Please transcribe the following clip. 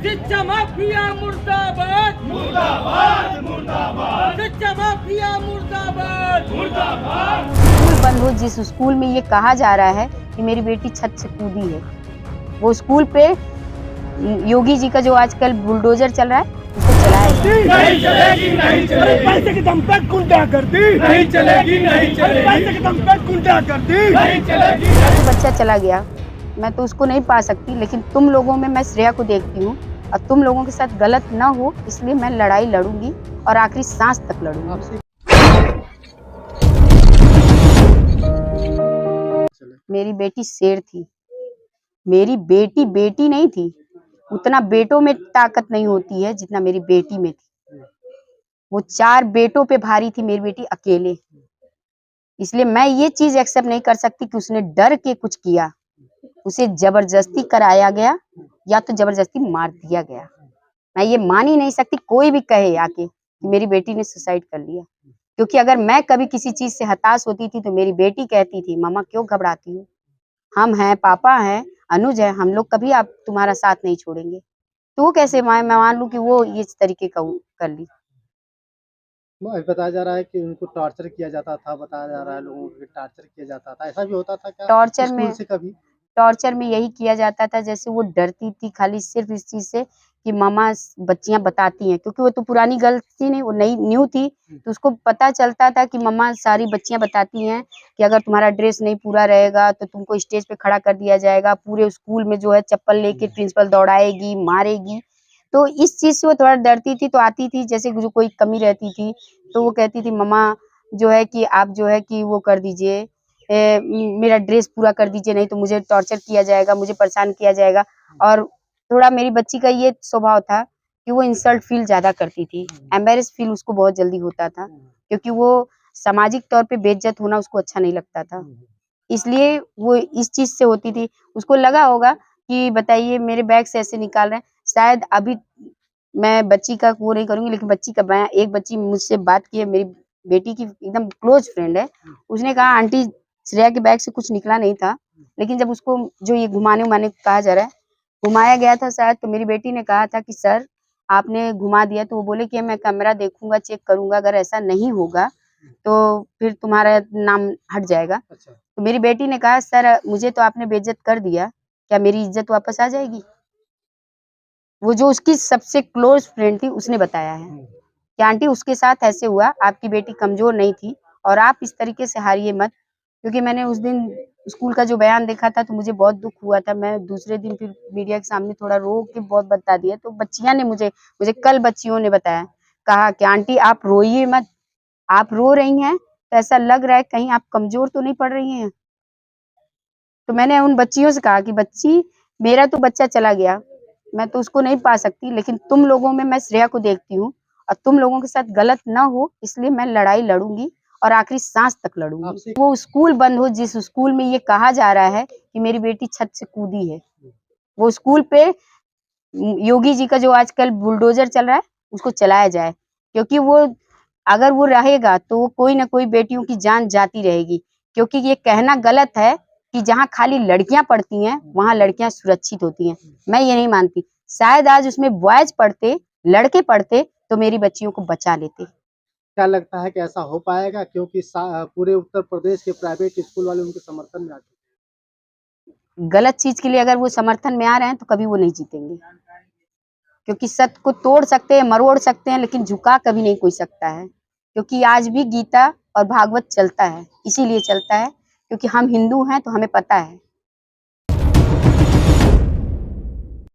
शिक्षा माफिया मुर्दाबाद मुर्दाबाद मुर्दाबाद, शिक्षा माफिया मुर्दाबाद मुर्दाबाद। स्कूल बंद हो जिस स्कूल में ये कहा जा रहा है कि मेरी बेटी छत से कूदी है, वो स्कूल पे योगी जी का जो आजकल बुलडोजर चल रहा है उसको चलाया नहीं चलेगी नहीं चलेगी, पैसे के दम पे गुंडा करती नहीं चलेगी नहीं चलेगी, पैसे के दम पे गुंडा करती नहीं चलेगी। बच्चा चला गया, मैं तो उसको नहीं पा सकती, लेकिन तुम लोगों में मैं श्रेया को देखती हूँ और तुम लोगों के साथ गलत ना हो इसलिए मैं लड़ाई लड़ूंगी और आखिरी सांस तक लड़ूंगी। मेरी बेटी शेर थी, मेरी बेटी बेटी नहीं थी, उतना बेटों में ताकत नहीं होती है जितना मेरी बेटी में थी। वो 4 बेटों पे भारी थी मेरी बेटी अकेले, इसलिए मैं ये चीज एक्सेप्ट नहीं कर सकती कि उसने डर के कुछ किया, उसे जबरदस्ती कराया गया या तो जबरदस्ती मार दिया गया। मैं ये मान ही नहीं सकती कोई भी कहे आके कि मेरी बेटी ने सुसाइड कर लिया, क्योंकि अगर मैं कभी किसी चीज से हताश होती थी तो मेरी बेटी कहती थी मम्मा क्यों घबराती हो, हम हैं, पापा हैं, अनुज है, हम लोग कभी आप तुम्हारा साथ नहीं छोड़ेंगे। तो वो कैसे मैं मान लूं कि वो इस तरीके का कर ली। बताया जा रहा है कि उनको टॉर्चर किया जाता था, बताया जा रहा है लोगों को टॉर्चर किया जाता था, ऐसा भी होता था क्या टॉर्चर स्कूल में से कभी? टॉर्चर में यही किया जाता था, जैसे वो डरती थी खाली सिर्फ इस चीज से कि मामा बच्चियां बताती हैं, क्योंकि वो तो पुरानी गर्ल थी नहीं, वो नई न्यू थी, तो उसको पता चलता था कि मम्मा सारी बच्चियां बताती हैं कि अगर तुम्हारा ड्रेस नहीं पूरा रहेगा तो तुमको स्टेज पे खड़ा कर दिया जाएगा, पूरे स्कूल में जो है चप्पल लेके प्रिंसिपल दौड़ाएगी, मारेगी। तो इस चीज से वो थोड़ा डरती थी, तो आती थी जैसे जो कोई कमी रहती थी तो वो कहती थी मम्मा जो है कि आप जो है कि वो कर दीजिए, मेरा ड्रेस पूरा कर दीजिए, नहीं तो मुझे टॉर्चर किया जाएगा, मुझे परेशान किया जाएगा। और थोड़ा मेरी बच्ची का ये स्वभाव था कि वो इंसल्ट फील ज्यादा करती थी, एम्बेरस फील उसको बहुत जल्दी होता था, क्योंकि वो सामाजिक तौर पे बेइज्जत होना उसको अच्छा नहीं लगता था, इसलिए वो इस चीज से होती थी। उसको लगा होगा कि बताइए मेरे बैग से ऐसे निकाल रहे हैं, शायद अभी मैं बच्ची का वो नहीं करूंगी, लेकिन बच्ची का बयान, एक बच्ची मुझसे बात की है, मेरी बेटी की एकदम क्लोज फ्रेंड है, उसने कहा आंटी श्रेया के बैग से कुछ निकला नहीं था, लेकिन जब उसको जो ये घुमाने उमाने कहा जा रहा है, घुमाया गया था शायद, तो मेरी बेटी ने कहा था कि सर आपने घुमा दिया, तो वो बोले कि मैं कैमरा देखूंगा, चेक करूंगा, अगर ऐसा नहीं होगा तो फिर तुम्हारा नाम हट जाएगा। अच्छा। तो मेरी बेटी ने कहा सर मुझे तो आपने बेइज्जत कर दिया, क्या मेरी इज्जत वापस आ जाएगी? वो जो उसकी सबसे क्लोज फ्रेंड थी उसने बताया है कि आंटी उसके साथ ऐसे हुआ, आपकी बेटी कमजोर नहीं थी और आप इस तरीके से हारिए मत, क्योंकि मैंने उस दिन स्कूल का जो बयान देखा था तो मुझे बहुत दुख हुआ था। मैं दूसरे दिन फिर मीडिया के सामने थोड़ा रो के बहुत बता दिया, तो बच्चियां ने मुझे मुझे कल बच्चियों ने बताया, कहा कि आंटी आप रोइए मत, आप रो रही हैं तो ऐसा लग रहा है कहीं आप कमजोर तो नहीं पड़ रही हैं। तो मैंने उन बच्चियों से कहा कि बच्ची मेरा तो बच्चा चला गया, मैं तो उसको नहीं पा सकती, लेकिन तुम लोगों में मैं श्रेया को देखती हूँ और तुम लोगों के साथ गलत ना हो इसलिए मैं लड़ाई लड़ूंगी और आखिरी सांस तक लड़ूंगी। वो स्कूल बंद हो जिस स्कूल में ये कहा जा रहा है कि मेरी बेटी छत से कूदी है, वो स्कूल पे योगी जी का जो आजकल बुलडोजर चल रहा है उसको चलाया जाए, क्योंकि वो अगर वो रहेगा तो वो कोई ना कोई बेटियों की जान जाती रहेगी, क्योंकि ये कहना गलत है कि जहाँ खाली लड़कियां पढ़ती हैं वहां लड़कियां सुरक्षित होती हैं, मैं ये नहीं मानती। शायद आज उसमें बॉयज पढ़ते, लड़के पढ़ते तो मेरी बच्चियों को बचा लेते। क्या लगता है कि ऐसा हो पाएगा, क्योंकि पूरे उत्तर प्रदेश के प्राइवेट स्कूल वाले उनके समर्थन में आ चुके हैं? गलत चीज के लिए अगर वो समर्थन में आ रहे हैं तो कभी वो नहीं जीतेंगे, क्योंकि सत्य को तोड़ सकते हैं, मरोड़ सकते हैं, लेकिन झुका कभी नहीं कोई सकता है, क्योंकि आज भी गीता और भागवत चलता है, इसीलिए चलता है क्योंकि हम हिंदू हैं तो हमें पता है